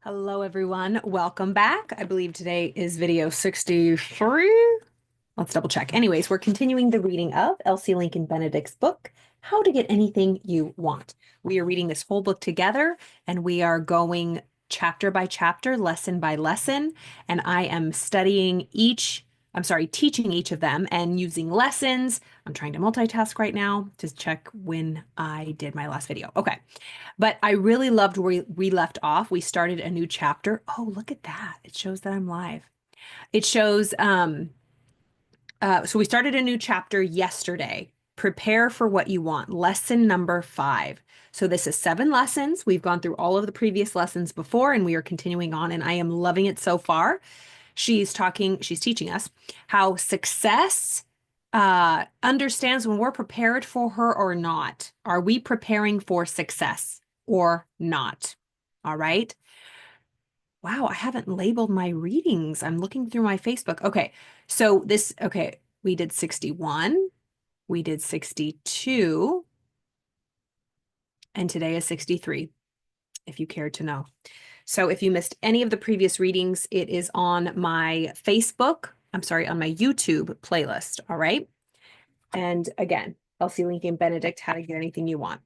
Hello, everyone. Welcome back. I believe today is video 63. Let's double check. Anyways, we're continuing the reading of Elsie Lincoln Benedict's book, How to Get Anything You Want. We are reading this whole book together, and we are going chapter by chapter, lesson by lesson, and I am teaching each of them and using lessons. I'm trying to multitask right now to check when I did my last video. Okay. But I really loved where we left off. We started a new chapter. Oh, look at that. It shows that I'm live. It shows, so we started a new chapter yesterday. Prepare for what you want. Lesson number 5. So this is 7 lessons. We've gone through all of the previous lessons before, and we are continuing on, and I am loving it so far. She's teaching us how success understands when we're prepared for her or not. Are we preparing for success or not? All right. Wow, I haven't labeled my readings. I'm looking through my Facebook. Okay. Okay, we did 61, we did 62, and today is 63, if you care to know. So if you missed any of the previous readings, it is on my on my YouTube playlist, all right? And again, Elsie Lincoln Benedict, How to Get Anything You Want.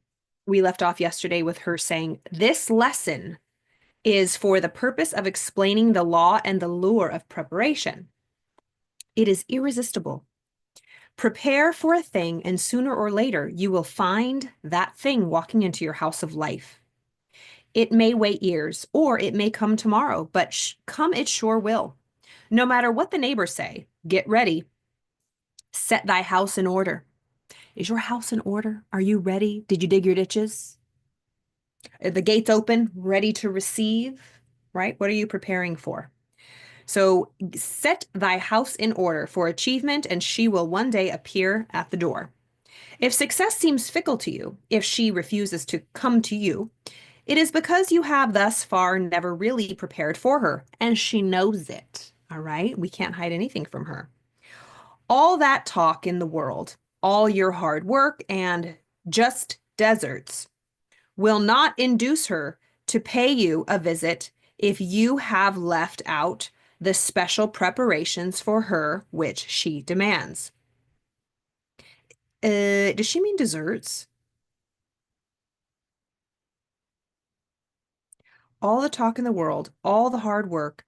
We left off yesterday with her saying, this lesson is for the purpose of explaining the law and the lure of preparation. It is irresistible. Prepare for a thing, and sooner or later, you will find that thing walking into your house of life. It may wait years, or it may come tomorrow, but come it sure will. No matter what the neighbors say, get ready. Set thy house in order. Is your house in order? Are you ready? Did you dig your ditches? Are the gates open, ready to receive? Right? What are you preparing for? So set thy house in order for achievement, and she will one day appear at the door. If success seems fickle to you, if she refuses to come to you, it is because you have thus far never really prepared for her, and she knows it. All right? We can't hide anything from her. All that talk in the world, all your hard work and just deserts will not induce her to pay you a visit if you have left out the special preparations for her which she demands. Does she mean desserts? All the talk in the world, all the hard work,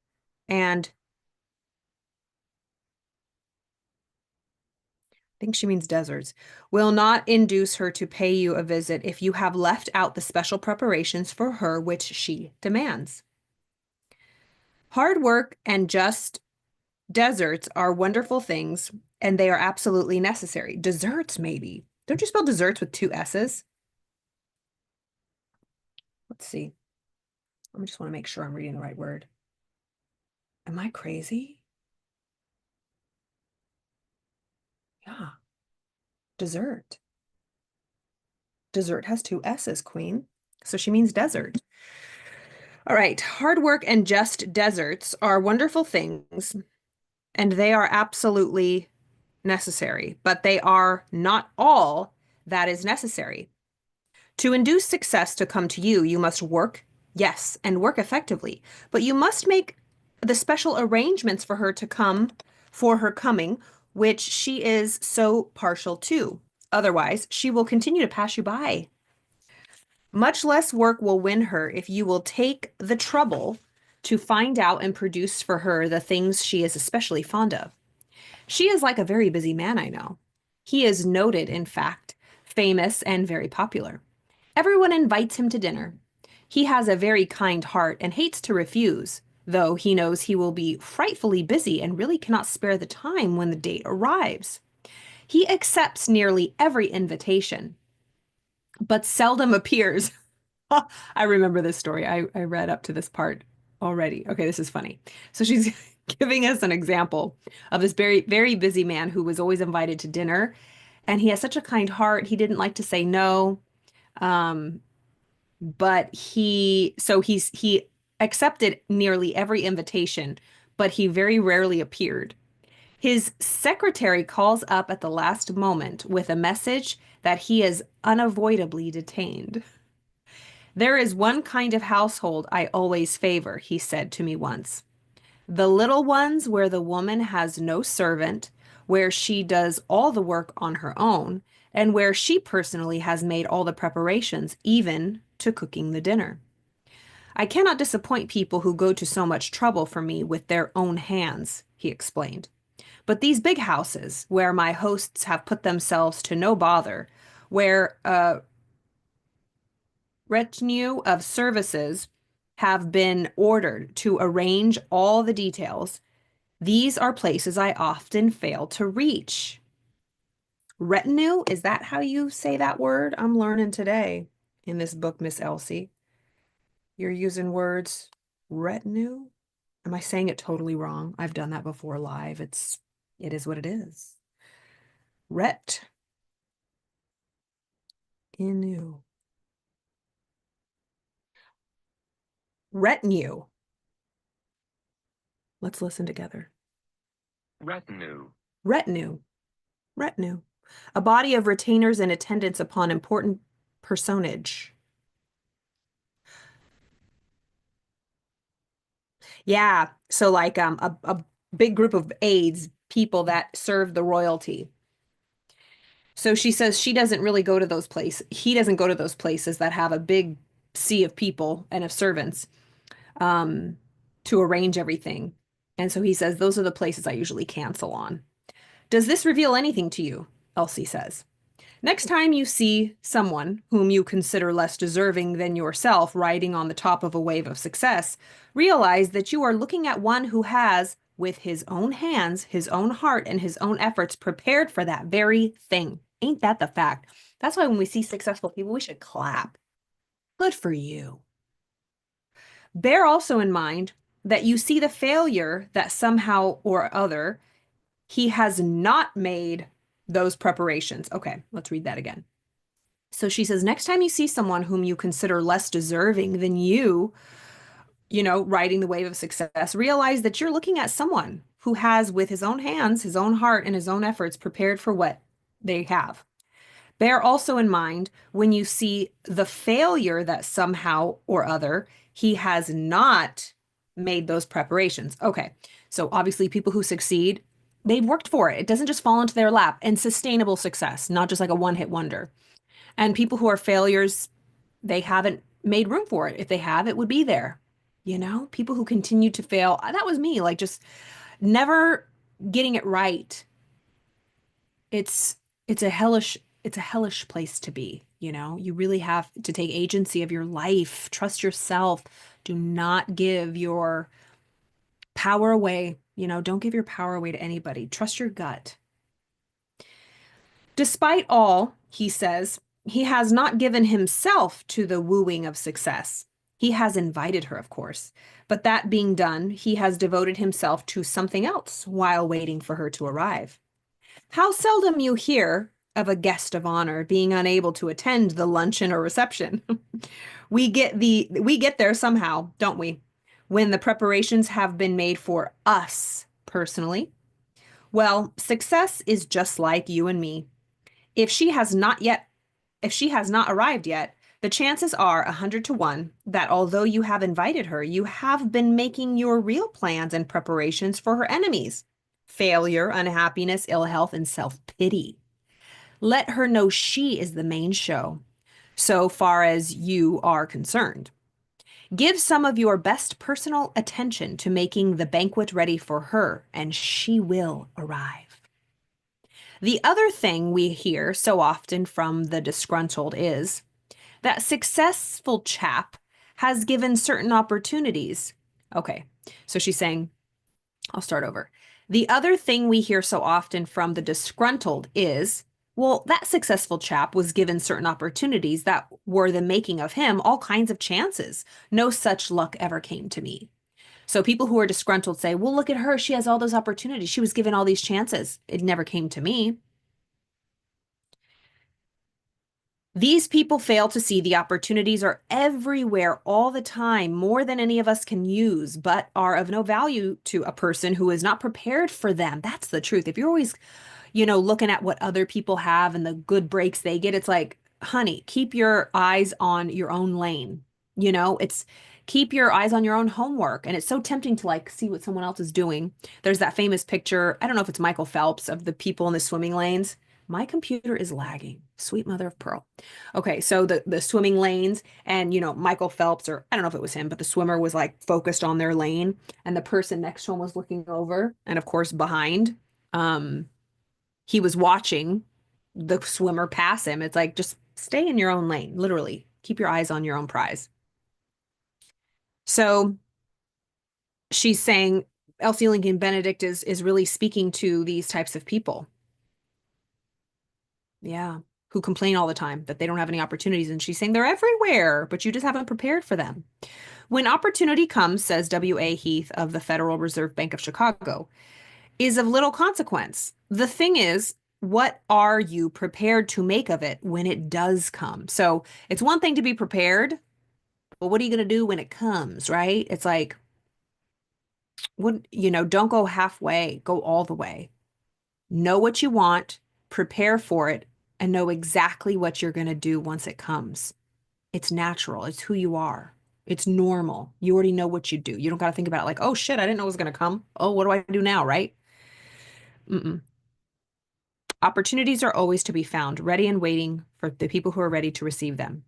and I think she means deserts, will not induce her to pay you a visit if you have left out the special preparations for her which she demands. Hard work and just deserts are wonderful things, and they are absolutely necessary. Desserts, maybe. Don't you spell desserts with 2 S's? Let's see. I just want to make sure I'm reading the right word. Am I crazy? Yeah. Dessert. Dessert has 2 S's, Queen. So she means desert. All right. Hard work and just deserts are wonderful things, and they are absolutely necessary, but they are not all that is necessary. To induce success to come to you, you must work, yes, and work effectively, but you must make the special arrangements for her to come, for her coming, which she is so partial to. Otherwise, she will continue to pass you by. Much less work will win her if you will take the trouble to find out and produce for her the things she is especially fond of. She is like a very busy man, I know. He is noted, in fact, famous and very popular. Everyone invites him to dinner. He has a very kind heart and hates to refuse, though he knows he will be frightfully busy and really cannot spare the time when the date arrives. He accepts nearly every invitation, but seldom appears. I remember this story. I read up to this part already. Okay, this is funny. So she's giving us an example of this very, very busy man who was always invited to dinner, and he has such a kind heart. He didn't like to say no. Um, but he accepted nearly every invitation, but he very rarely appeared. His secretary calls up at the last moment with a message that he is unavoidably detained. There is one kind of household I always favor, he said to me once. The little ones where the woman has no servant, where she does all the work on her own, and where she personally has made all the preparations, even to cooking the dinner. I cannot disappoint people who go to so much trouble for me with their own hands, he explained. But these big houses, where my hosts have put themselves to no bother, where a retinue of services have been ordered to arrange all the details, these are places I often fail to reach. Retinue, is that how you say that word? I'm learning today in this book, Miss Elsie. You're using words retinue? Am I saying it totally wrong? I've done that before live. It is what it is. Retinue. Retinue. Let's listen together. Retinue. Retinue. Retinue. A body of retainers and attendants upon important personage. Yeah. So like a big group of aides, people that serve the royalty. So she says she doesn't really go to those places. He doesn't go to those places that have a big sea of people and of servants um, to arrange everything. And so he says, those are the places I usually cancel on. Does this reveal anything to you? Elsie says. Next time you see someone whom you consider less deserving than yourself riding on the top of a wave of success, realize that you are looking at one who has, with his own hands, his own heart, and his own efforts, prepared for that very thing. Ain't that the fact? That's why when we see successful people, we should clap. Good for you. Bear also in mind that you see the failure that somehow or other he has not made those preparations. Okay, let's read that again. So she says, next time you see someone whom you consider less deserving than riding the wave of success, realize that you're looking at someone who has, with his own hands, his own heart, and his own efforts, prepared for what they have. Bear also in mind when you see the failure that somehow or other he has not made those preparations. Okay, so obviously people who succeed, they've worked for it. It doesn't just fall into their lap, and sustainable success, not just like a one-hit wonder. And people who are failures, they haven't made room for it. If they have, it would be there. People who continue to fail. That was me, like just never getting it right. It's it's a hellish place to be, You really have to take agency of your life. Trust yourself. Do not give your power away. Don't give your power away to anybody. Trust your gut. Despite all, he says, he has not given himself to the wooing of success. He has invited her, of course, but that being done, he has devoted himself to something else while waiting for her to arrive. How seldom you hear of a guest of honor being unable to attend the luncheon or reception. We get there somehow, don't we? When the preparations have been made for us personally. Well, success is just like you and me. If she has not yet, if she has not arrived yet, the chances are 100 to 1 that although you have invited her, you have been making your real plans and preparations for her enemies. Failure, unhappiness, ill health, and self-pity. Let her know she is the main show, so far as you are concerned. Give some of your best personal attention to making the banquet ready for her, and she will arrive. The other thing we hear so often from the disgruntled is that successful chap has given certain opportunities. Okay, so she's saying, I'll start over. The other thing we hear so often from the disgruntled is, well, that successful chap was given certain opportunities that were the making of him all kinds of chances. No such luck ever came to me. So people who are disgruntled say, well, look at her. She has all those opportunities. She was given all these chances. It never came to me. These people fail to see the opportunities are everywhere all the time, more than any of us can use, but are of no value to a person who is not prepared for them. That's the truth. If you're always, looking at what other people have and the good breaks they get, it's like, honey, keep your eyes on your own lane. It's keep your eyes on your own homework. And it's so tempting to like see what someone else is doing. There's that famous picture, I don't know if it's Michael Phelps, of the people in the swimming lanes. My computer is lagging. Sweet mother of pearl. Okay, so the swimming lanes and Michael Phelps, or I don't know if it was him, but the swimmer was like focused on their lane and the person next to him was looking over and of course behind. Um he was watching the swimmer pass him. It's like just stay in your own lane, literally. Keep your eyes on your own prize. So she's saying Elsie Lincoln Benedict is really speaking to these types of people. Yeah, who complain all the time that they don't have any opportunities. And she's saying they're everywhere, but you just haven't prepared for them. When opportunity comes, says W.A. Heath of the Federal Reserve Bank of Chicago, is of little consequence. The thing is, what are you prepared to make of it when it does come? So it's one thing to be prepared, but what are you going to do when it comes, right? It's like, don't go halfway, go all the way. Know what you want, prepare for it, and know exactly what you're going to do once it comes. It's natural. It's who you are. It's normal. You already know what you do. You don't got to think about it like, oh shit, I didn't know it was going to come. Oh, what do I do now, right? Mm-mm. Opportunities are always to be found, ready and waiting for the people who are ready to receive them.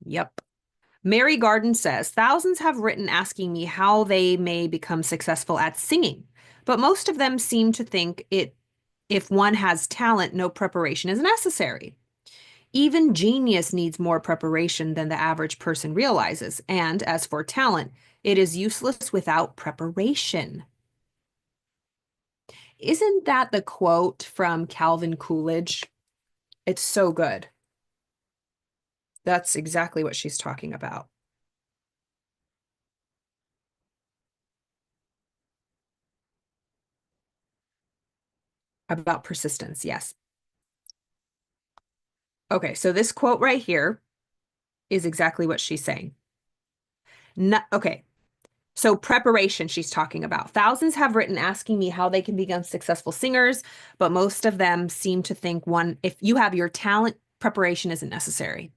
Yep. Mary Garden says, thousands have written asking me how they may become successful at singing, but most of them seem to think if one has talent, no preparation is necessary. Even genius needs more preparation than the average person realizes. And as for talent, it is useless without preparation. Isn't that the quote from Calvin Coolidge? It's so good. That's exactly what she's talking about persistence. Yes. Okay, so this quote right here is exactly what she's saying. No, okay, so preparation she's talking about. Thousands have written asking me how they can become successful singers, but most of them seem to think if you have your talent, preparation isn't necessary.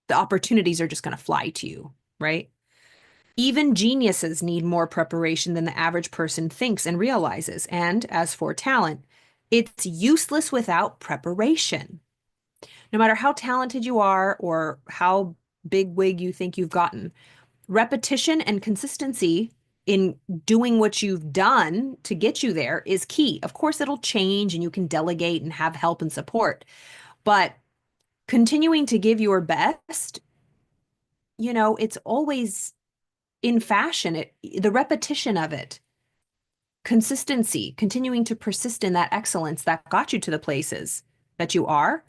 The opportunities are just going to fly to you, right? Even geniuses need more preparation than the average person thinks and realizes. And as for talent, it's useless without preparation. No matter how talented you are or how big wig you think you've gotten, repetition and consistency in doing what you've done to get you there is key. Of course, it'll change and you can delegate and have help and support, but continuing to give your best, it's always in fashion. The repetition of it, consistency, continuing to persist in that excellence that got you to the places that you are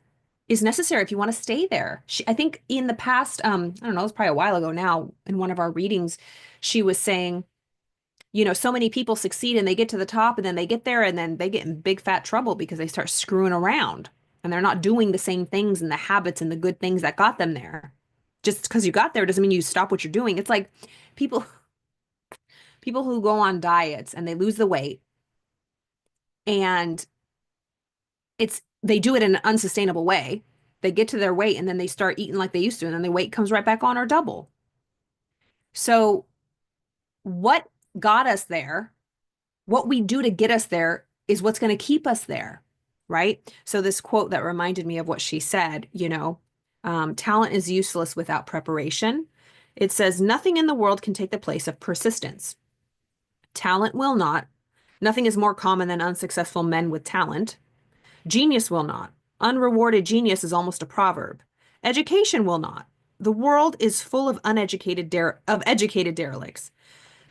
is necessary if you want to stay there. I think in the past, I don't know, it was probably a while ago now, in one of our readings, she was saying, so many people succeed and they get to the top and then they get there and then they get in big fat trouble because they start screwing around and they're not doing the same things and the habits and the good things that got them there. Just because you got there doesn't mean you stop what you're doing. It's like people people who go on diets and they lose the weight and they do it in an unsustainable way. They get to their weight and then they start eating like they used to and then the weight comes right back on or double. So what got us there, what we do to get us there is what's going to keep us there, right? So this quote that reminded me of what she said, talent is useless without preparation. It says, nothing in the world can take the place of persistence. Talent will not. Nothing is more common than unsuccessful men with talent. Genius will not. Unrewarded genius is almost a proverb. Education will not. The world is full of educated derelicts.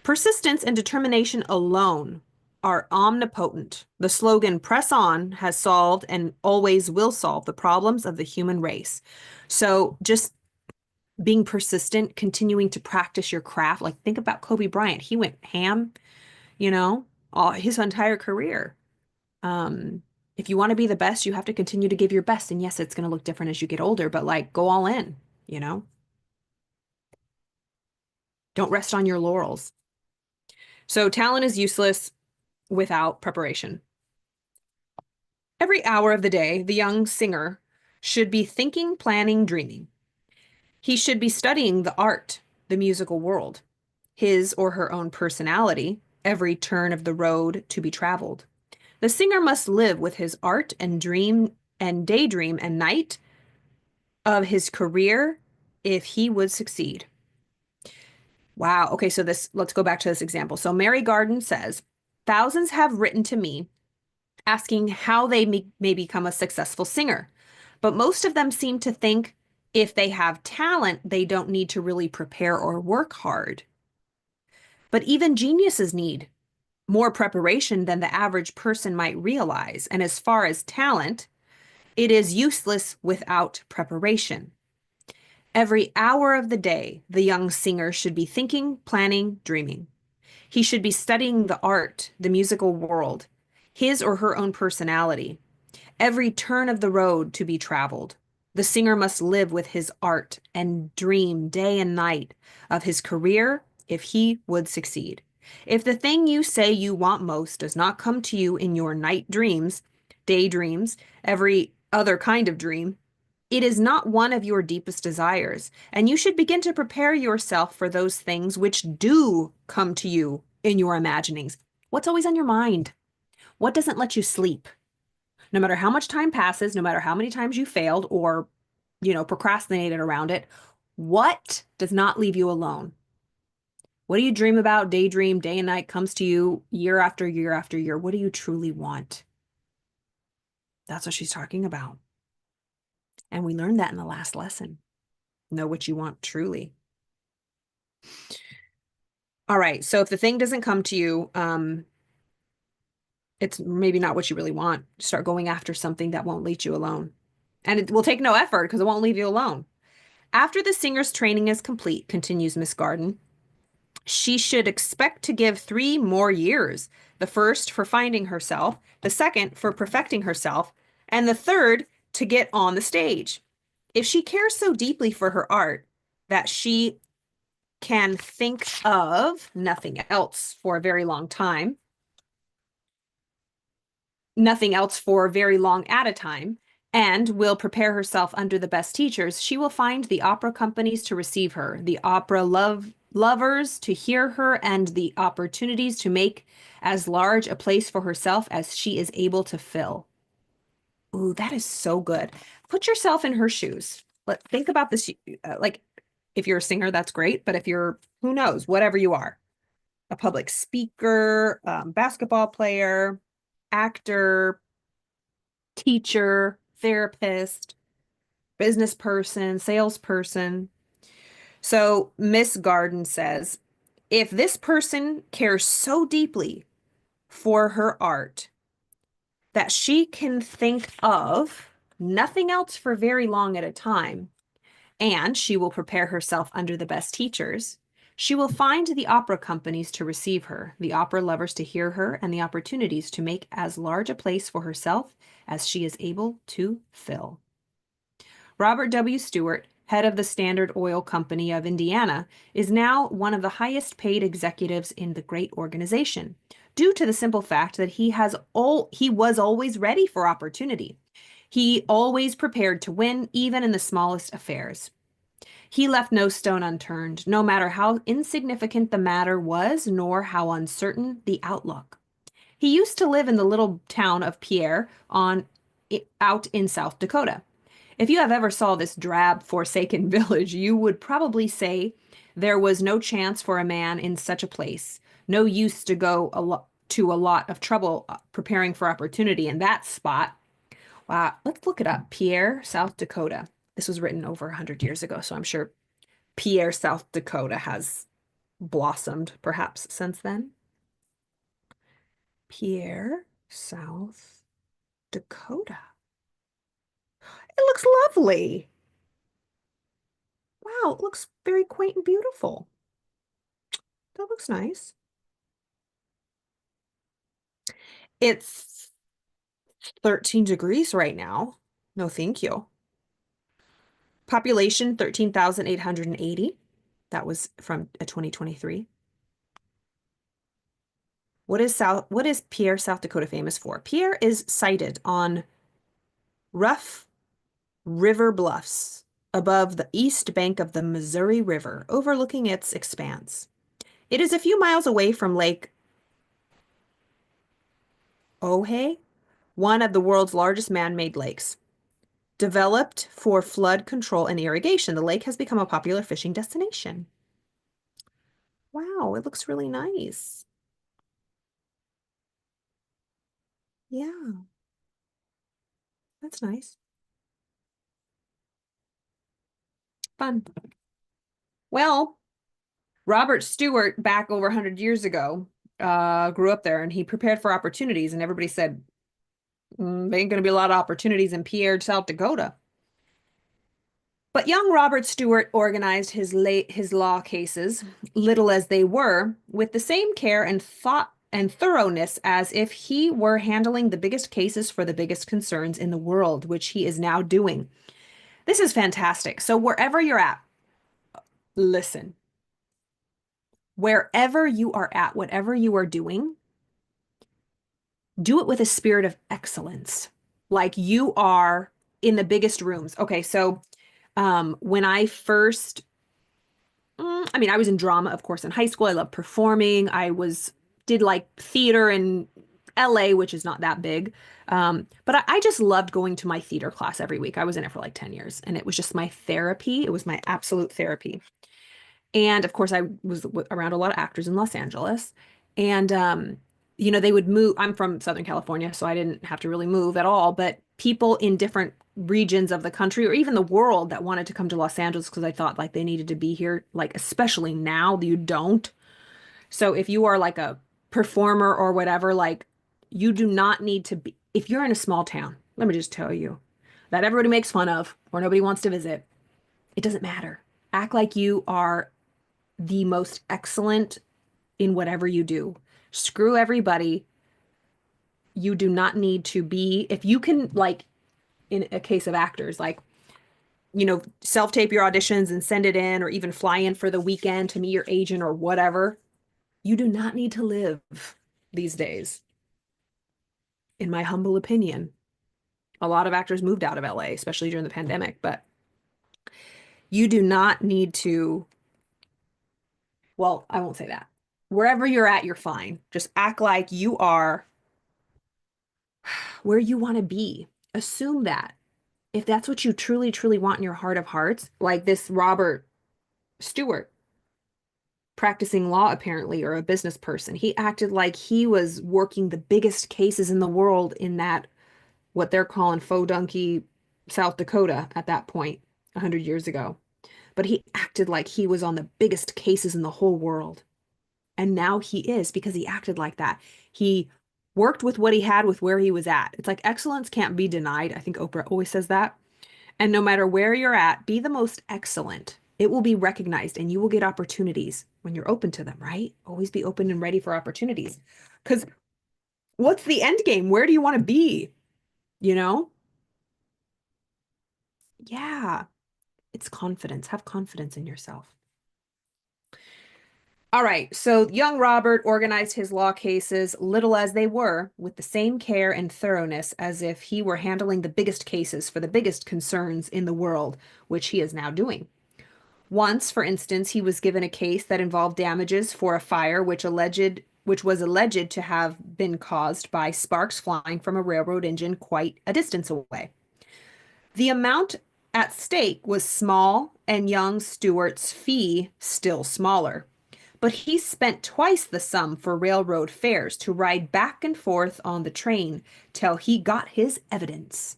Persistence and determination alone are omnipotent. The slogan, press on, has solved and always will solve the problems of the human race. So just being persistent, continuing to practice your craft. Like think about Kobe Bryant. He went ham, all his entire career. Um, if you want to be the best, you have to continue to give your best. And yes, it's going to look different as you get older, but like go all in, you know? Don't rest on your laurels. So talent is useless without preparation. Every hour of the day, the young singer should be thinking, planning, dreaming. He should be studying the art, the musical world, his or her own personality, every turn of the road to be traveled. The singer must live with his art and dream and daydream and night of his career if he would succeed. Wow. Okay, so let's go back to this example. So Mary Garden says, thousands have written to me asking how they may become a successful singer, but most of them seem to think if they have talent, they don't need to really prepare or work hard. But even geniuses need more preparation than the average person might realize. And as far as talent, it is useless without preparation. Every hour of the day, the young singer should be thinking, planning, dreaming. He should be studying the art, the musical world, his or her own personality, every turn of the road to be traveled. The singer must live with his art and dream day and night of his career if he would succeed. If the thing you say you want most does not come to you in your night dreams, daydreams, every other kind of dream, it is not one of your deepest desires, and you should begin to prepare yourself for those things which do come to you in your imaginings. What's always on your mind? What doesn't let you sleep? No matter how much time passes, no matter how many times you failed or, procrastinated around it, what does not leave you alone? What do you dream about, daydream, day and night comes to you year after year after year? What do you truly want? That's what she's talking about. And we learned that in the last lesson. Know what you want truly. All right. So if the thing doesn't come to you, it's maybe not what you really want. Start going after something that won't leave you alone. And it will take no effort because it won't leave you alone. After the singer's training is complete, continues Miss Garden, she should expect to give 3 more years. The first for finding herself, the second for perfecting herself, and the third to get on the stage. If she cares so deeply for her art that she can think of nothing else for a very long time, nothing else for very long at a time, and will prepare herself under the best teachers, she will find the opera companies to receive her, the opera lovers to hear her, and the opportunities to make as large a place for herself as she is able to fill. Ooh, that is so good. Put yourself in her shoes. Think about this. Like, if you're a singer, that's great. But if you're, who knows, whatever you are, a public speaker, basketball player, actor, teacher, therapist, business person, salesperson. So Miss Garden says, if this person cares so deeply for her art that she can think of nothing else for very long at a time, and she will prepare herself under the best teachers, she will find the opera companies to receive her, the opera lovers to hear her, and the opportunities to make as large a place for herself as she is able to fill. Robert W. Stewart, head of the Standard Oil Company of Indiana, is now one of the highest paid executives in the great organization, due to the simple fact that he was always ready for opportunity. He always prepared to win, even in the smallest affairs. He left no stone unturned, no matter how insignificant the matter was, nor how uncertain the outlook. He used to live in the little town of Pierre out in South Dakota. If you have ever saw this drab, forsaken village, you would probably say there was no chance for a man in such a place, no use to go to a lot of trouble preparing for opportunity in that spot. Wow, let's look it up. Pierre, South Dakota. This was written over 100 years ago, so I'm sure Pierre, South Dakota has blossomed perhaps since then. Pierre, South Dakota. It looks lovely. Wow, it looks very quaint and beautiful. That looks nice. It's 13 degrees right now. No, thank you. Population 13,880. That was from 2023. What is Pierre, South Dakota famous for? Pierre is sited on rough river bluffs above the east bank of the Missouri River, overlooking its expanse. It is a few miles away from Lake Ojai, one of the world's largest man-made lakes. Developed for flood control and irrigation, the lake has become a popular fishing destination. Wow, it looks really nice. Yeah, that's nice. Fun. Well, Robert Stewart, back over 100 years ago, grew up there and he prepared for opportunities, and everybody said, there ain't going to be a lot of opportunities in Pierre, South Dakota. But young Robert Stewart organized his law cases, little as they were, with the same care and thought and thoroughness as if he were handling the biggest cases for the biggest concerns in the world, which he is now doing. This is fantastic. So wherever you're at, listen. Wherever you are at, whatever you are doing, do it with a spirit of excellence. Like you are in the biggest rooms. Okay, so when I first I mean, I was in drama, of course, in high school. I loved performing. Did like theater in LA, which is not that big. But I just loved going to my theater class every week. I was in it for like 10 years, and it was just my therapy. It was my absolute therapy. And of course, I was around a lot of actors in Los Angeles. And, they would move. I'm from Southern California, so I didn't have to really move at all. But people in different regions of the country or even the world that wanted to come to Los Angeles because I thought like they needed to be here, like especially now you don't. So if you are like a performer or whatever, like you do not need to be, if you're in a small town, let me just tell you that everybody makes fun of or nobody wants to visit, it doesn't matter. Act like you are the most excellent in whatever you do. Screw everybody. You do not need to be, if you can, like in a case of actors, like, self-tape your auditions and send it in, or even fly in for the weekend to meet your agent or whatever. You do not need to live these days, in my humble opinion. A lot of actors moved out of LA, especially during the pandemic, but you do not need to, well, I won't say that. Wherever you're at, you're fine. Just act like you are where you want to be. Assume that. If that's what you truly, truly want in your heart of hearts, like this Robert Stewart, practicing law apparently, or a business person, he acted like he was working the biggest cases in the world in that, what they're calling faux donkey South Dakota at that point, 100 years ago. But he acted like he was on the biggest cases in the whole world. And now he is, because he acted like that. He worked with what he had with where he was at. It's like excellence can't be denied. I think Oprah always says that. And no matter where you're at, be the most excellent. It will be recognized and you will get opportunities when you're open to them, right? Always be open and ready for opportunities. Because what's the end game? Where do you want to be? You know? Yeah, it's confidence. Have confidence in yourself. All right, so young Robert organized his law cases, little as they were, with the same care and thoroughness as if he were handling the biggest cases for the biggest concerns in the world, which he is now doing. Once, for instance, he was given a case that involved damages for a fire which was alleged to have been caused by sparks flying from a railroad engine quite a distance away. The amount at stake was small, and young Stewart's fee still smaller. But he spent twice the sum for railroad fares to ride back and forth on the train till he got his evidence.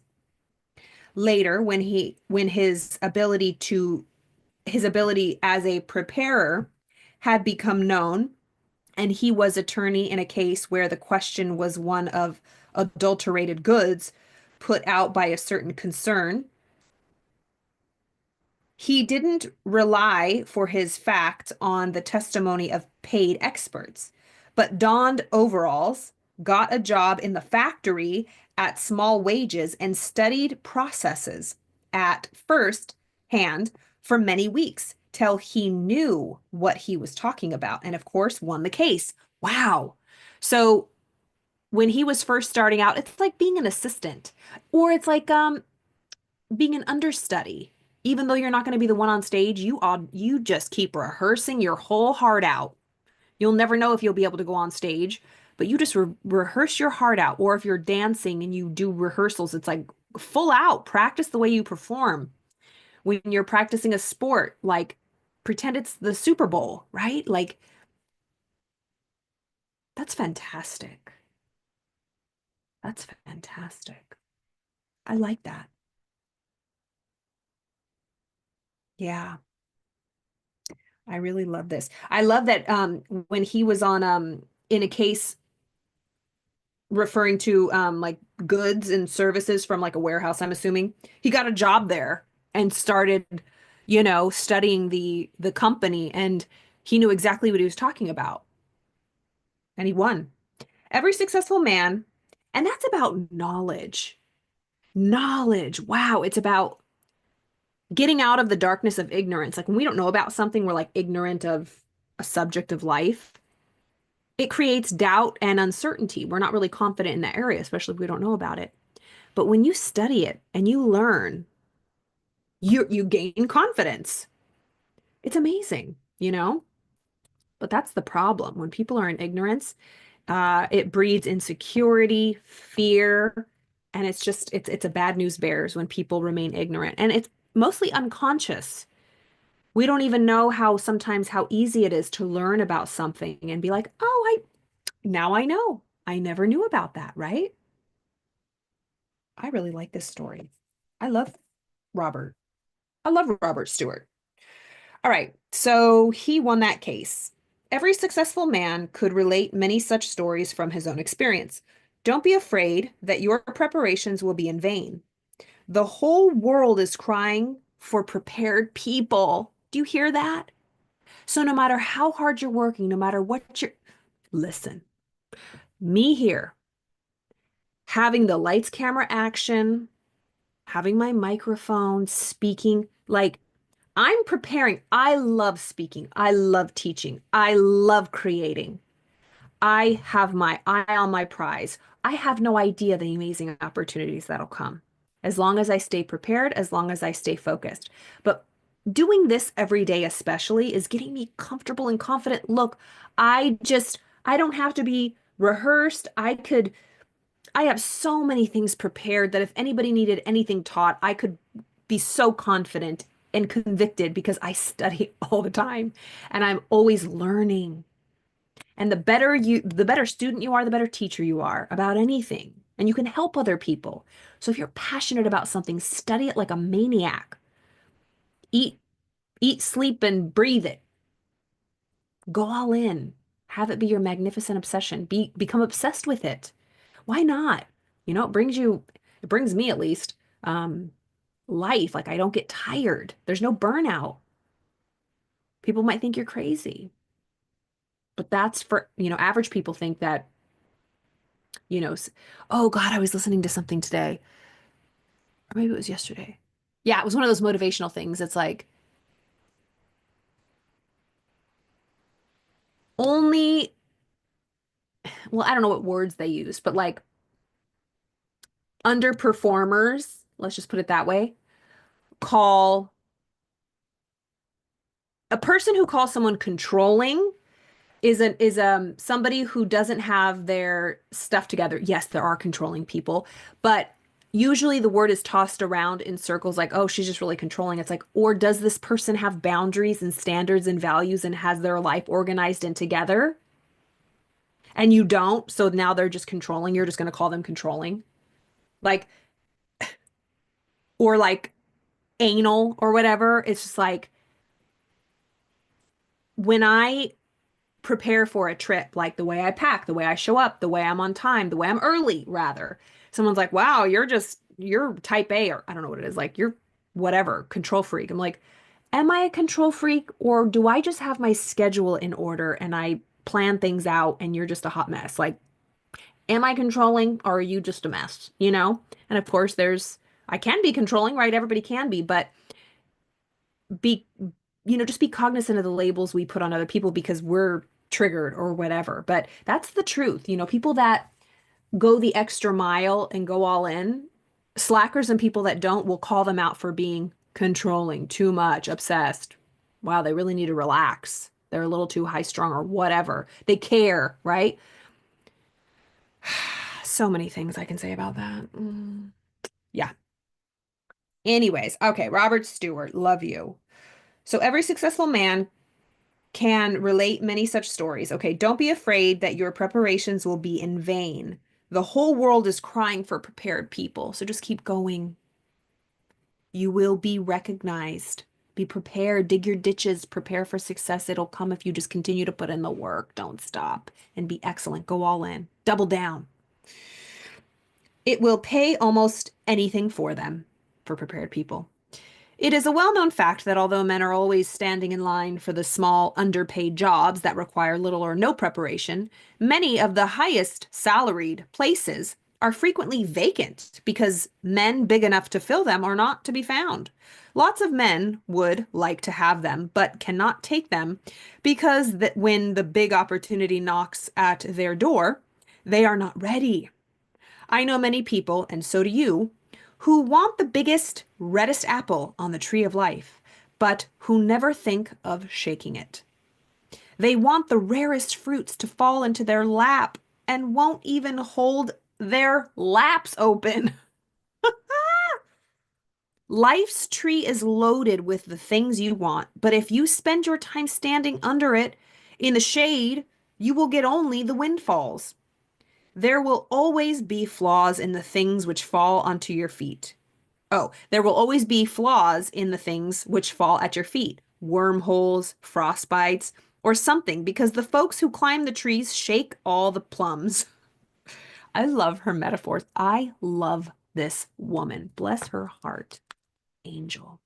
Later, when his ability as a preparer had become known, and he was attorney in a case where the question was one of adulterated goods put out by a certain concern, he didn't rely for his facts on the testimony of paid experts, but donned overalls, got a job in the factory at small wages, and studied processes at first hand for many weeks till he knew what he was talking about. And of course, won the case. Wow. So when he was first starting out, it's like being an assistant, or it's like being an understudy. even though you're not going to be the one on stage, you just keep rehearsing your whole heart out. You'll never know if you'll be able to go on stage, but you just rehearse your heart out. Or if you're dancing and you do rehearsals, it's like full out, practice the way you perform. When you're practicing a sport, like pretend it's the Super Bowl, right? Like that's fantastic. That's fantastic. I like that. Yeah, I really love this. I love that when he was on in a case referring to like goods and services from like a warehouse, I'm assuming. He got a job there and started, studying the company, and he knew exactly what he was talking about, and he won. Every successful man, and that's about knowledge. Knowledge. Wow, it's about getting out of the darkness of ignorance. Like when we don't know about something, we're like ignorant of a subject of life. It creates doubt and uncertainty. We're not really confident in that area, especially if we don't know about it. But when you study it and you learn, you gain confidence. It's amazing, you know? But that's the problem. When people are in ignorance, it breeds insecurity, fear, and it's a bad news bears when people remain ignorant. And it's mostly unconscious. We don't even know how easy it is to learn about something and be like, "Oh, I now I know. I never knew about that," right? I really like this story. I love Robert. I love Robert Stewart. All right, so he won that case. Every successful man could relate many such stories from his own experience. Don't be afraid that your preparations will be in vain. The whole world is crying for prepared people. Do you hear that? So no matter how hard you're working, no matter what you're, listen, me here, having the lights, camera, action, having my microphone, speaking, like I'm preparing. I love speaking. I love teaching. I love creating. I have my eye on my prize. I have no idea the amazing opportunities that'll come as long as I stay prepared, as long as I stay focused. But doing this every day, especially, is getting me comfortable and confident. Look, I don't have to be rehearsed. I have so many things prepared that if anybody needed anything taught, I could be so confident and convicted because I study all the time and I'm always learning. And the better student you are, the better teacher you are about anything. And you can help other people. So if you're passionate about something, study it like a maniac. Eat, eat, sleep, and breathe it. Go all in. Have it be your magnificent obsession. Become obsessed with it. Why not? It brings me at least, um, life. Like I don't get tired. There's no burnout. People might think you're crazy, but that's for, average people think that, you know, s- oh God, I was listening to something today, or maybe it was yesterday. Yeah, it was one of those motivational things. It's like only, well, I don't know what words they used, but like underperformers, let's just put it that way, call a person who calls someone controlling is somebody who doesn't have their stuff together. Yes, there are controlling people, but usually the word is tossed around in circles like, oh, she's just really controlling. It's like, or does this person have boundaries and standards and values and has their life organized and together? And you don't, so now they're just controlling. You're just going to call them controlling. Like, or like anal or whatever. It's just like when I prepare for a trip, like the way I pack, the way I show up, the way I'm on time, the way I'm early, rather. Someone's like, wow, you're type A, or I don't know what it is, like you're whatever, control freak. I'm like, am I a control freak, or do I just have my schedule in order and I plan things out and you're just a hot mess? Like, am I controlling or are you just a mess, you know? And of course, I can be controlling, right? Everybody can be, but be just be cognizant of the labels we put on other people because we're triggered or whatever. But that's the truth. People that go the extra mile and go all in, slackers and people that don't, will call them out for being controlling, too much, obsessed. Wow, they really need to relax. They're a little too high strung or whatever. They care, right? So many things I can say about that. Yeah. Anyways, okay, Robert Stewart, love you. So every successful man can relate many such stories. Okay, don't be afraid that your preparations will be in vain. The whole world is crying for prepared people. So just keep going. You will be recognized. Be prepared. Dig your ditches. Prepare for success. It'll come if you just continue to put in the work. Don't stop and be excellent. Go all in. Double down. It will pay almost anything for them, for prepared people. It is a well-known fact that although men are always standing in line for the small, underpaid jobs that require little or no preparation, many of the highest salaried places are frequently vacant because men big enough to fill them are not to be found. Lots of men would like to have them, but cannot take them because that when the big opportunity knocks at their door, they are not ready. I know many people, and so do you, who want the biggest, reddest apple on the tree of life, but who never think of shaking it. They want the rarest fruits to fall into their lap and won't even hold their laps open. Life's tree is loaded with the things you want, but if you spend your time standing under it in the shade, you will get only the windfalls. There will always be flaws in the things which fall onto your feet. Oh, there will always be flaws in the things which fall at your feet. Wormholes, frostbites, or something, because the folks who climb the trees shake all the plums. I love her metaphors. I love this woman. Bless her heart. Angel.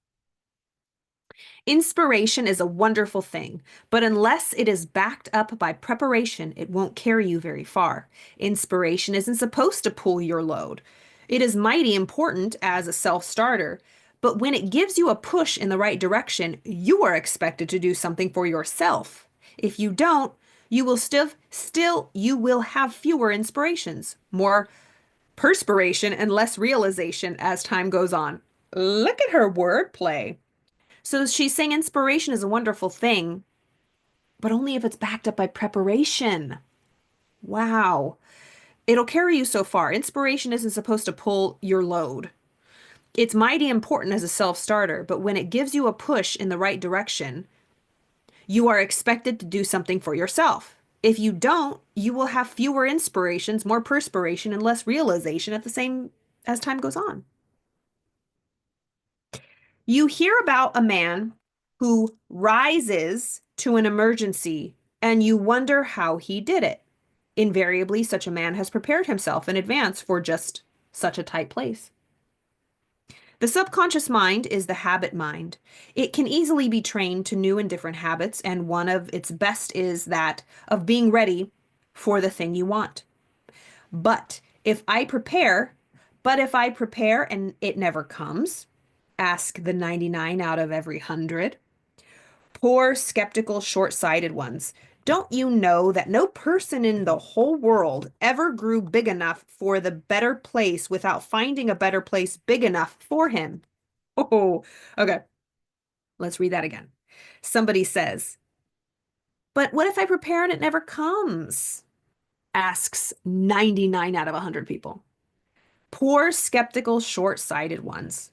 Inspiration is a wonderful thing, but unless it is backed up by preparation, it won't carry you very far. Inspiration isn't supposed to pull your load. It is mighty important as a self-starter, but when it gives you a push in the right direction, you are expected to do something for yourself. If you don't, you will still you will have fewer inspirations, more perspiration and less realization as time goes on. Look at her wordplay. So she's saying inspiration is a wonderful thing, but only if it's backed up by preparation. Wow. It'll carry you so far. Inspiration isn't supposed to pull your load. It's mighty important as a self-starter, but when it gives you a push in the right direction, you are expected to do something for yourself. If you don't, you will have fewer inspirations, more perspiration, and less realization at the same as time goes on. You hear about a man who rises to an emergency and you wonder how he did it. Invariably, such a man has prepared himself in advance for just such a tight place. The subconscious mind is the habit mind. It can easily be trained to new and different habits, and one of its best is that of being ready for the thing you want. But if I prepare, but if I prepare and it never comes, ask the 99 out of every 100. Poor, skeptical, short-sighted ones. Don't you know that no person in the whole world ever grew big enough for the better place without finding a better place big enough for him? Oh, okay. Let's read that again. Somebody says, but what if I prepare and it never comes? Asks 99 out of 100 people. Poor, skeptical, short-sighted ones.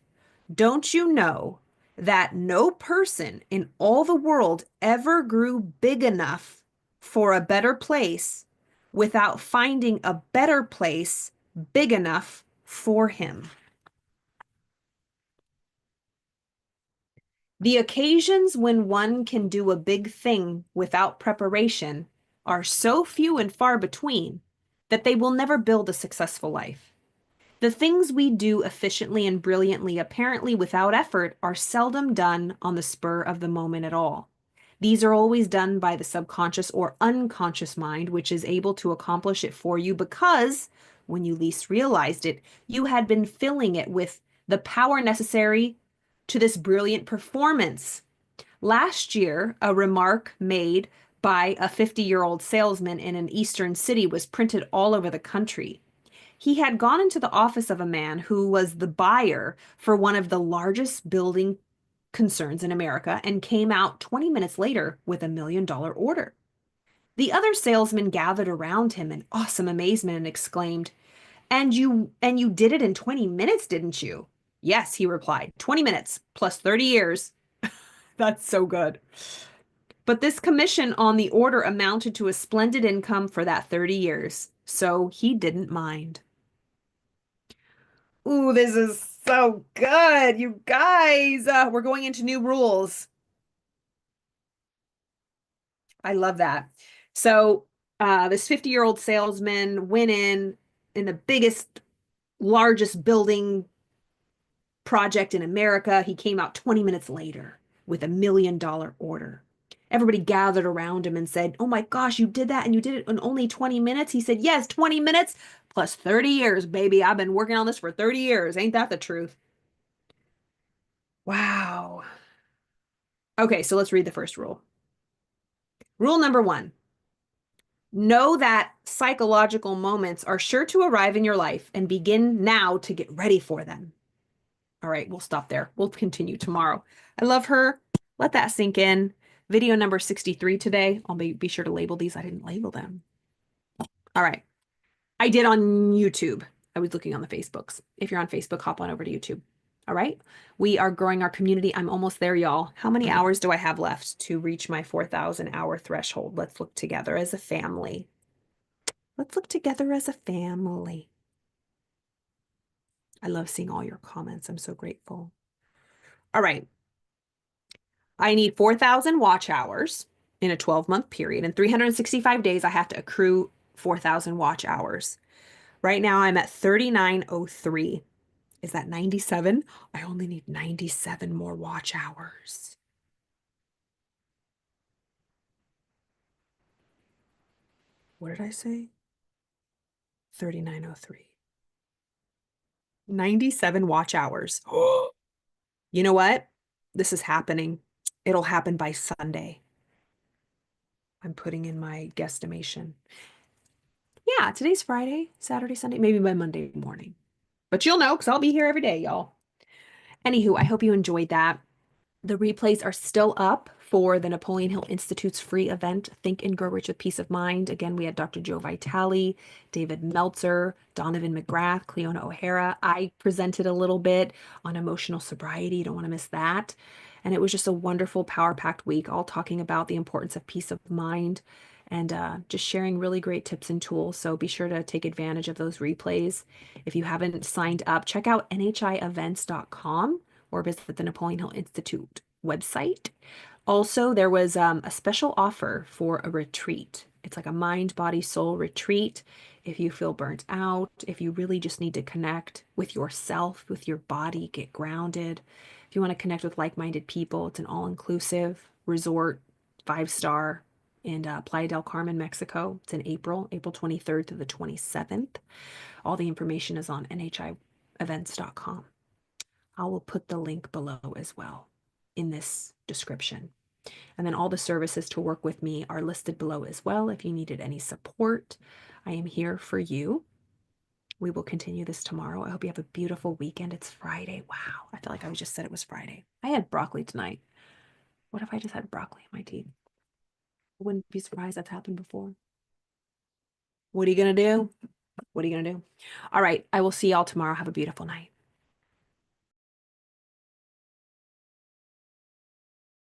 Don't you know that no person in all the world ever grew big enough for a better place without finding a better place big enough for him? The occasions when one can do a big thing without preparation are so few and far between that they will never build a successful life. The things we do efficiently and brilliantly, apparently without effort, are seldom done on the spur of the moment at all. These are always done by the subconscious or unconscious mind, which is able to accomplish it for you because, when you least realized it, you had been filling it with the power necessary to this brilliant performance. Last year, a remark made by a 50-year-old salesman in an eastern city was printed all over the country. He had gone into the office of a man who was the buyer for one of the largest building concerns in America and came out 20 minutes later with $1 million order. The other salesman gathered around him in awesome amazement and exclaimed, "And you did it in 20 minutes, didn't you?" "Yes," he replied. "20 minutes plus 30 years." That's so good. But this commission on the order amounted to a splendid income for that 30 years, so he didn't mind. Ooh, this is so good, you guys. We're going into new rules. I love that. So, this 50-year-old salesman went in the biggest, largest building project in America. He came out 20 minutes later with $1 million order. Everybody gathered around him and said, "Oh my gosh, you did that and you did it in only 20 minutes?" He said, "Yes, 20 minutes plus 30 years, baby. I've been working on this for 30 years. Ain't that the truth?" Wow. Okay, so let's read the first rule. Rule number one, know that psychological moments are sure to arrive in your life and begin now to get ready for them. All right, we'll stop there. We'll continue tomorrow. I love her. Let that sink in. Video number 63 today. I'll be sure to label these. I didn't label them. All right. I did on YouTube. I was looking on the Facebooks. If you're on Facebook, hop on over to YouTube. All right. We are growing our community. I'm almost there, y'all. How many hours do I have left to reach my 4,000 hour threshold? Let's look together as a family. Let's look together as a family. I love seeing all your comments. I'm so grateful. All right. I need 4,000 watch hours in a 12-month period. In 365 days, I have to accrue 4,000 watch hours. Right now, I'm at 3,903. Is that 97? I only need 97 more watch hours. What did I say? 3,903. 97 watch hours. You know what? This is happening. It'll happen by Sunday. I'm putting in my guesstimation. Yeah, today's Friday, Saturday, Sunday, maybe by Monday morning. But you'll know because I'll be here every day, y'all. Anywho, I hope you enjoyed that. The replays are still up for the Napoleon Hill Institute's free event, Think and Grow Rich with Peace of Mind. Again, we had Dr. Joe Vitale, David Meltzer, Donovan McGrath, Cleona O'Hara. I presented a little bit on emotional sobriety. You don't want to miss that. And it was just a wonderful, power-packed week, all talking about the importance of peace of mind and just sharing really great tips and tools. So be sure to take advantage of those replays. If you haven't signed up, check out nhievents.com or visit the Napoleon Hill Institute website. Also, there was a special offer for a retreat. It's like a mind, body, soul retreat. If you feel burnt out, if you really just need to connect with yourself, with your body, get grounded. If you want to connect with like-minded people, it's an all-inclusive resort, 5-star in Playa del Carmen, Mexico. It's in April 23rd to the 27th. All the information is on nhievents.com. I will put the link below as well in this description. And then all the services to work with me are listed below as well. If you needed any support, I am here for you. We will continue this tomorrow. I hope you have a beautiful weekend. It's Friday. Wow. I feel like I just said it was Friday. I had broccoli tonight. What if I just had broccoli in my teeth? I wouldn't be surprised that's happened before. What are you going to do? What are you going to do? All right. I will see y'all tomorrow. Have a beautiful night.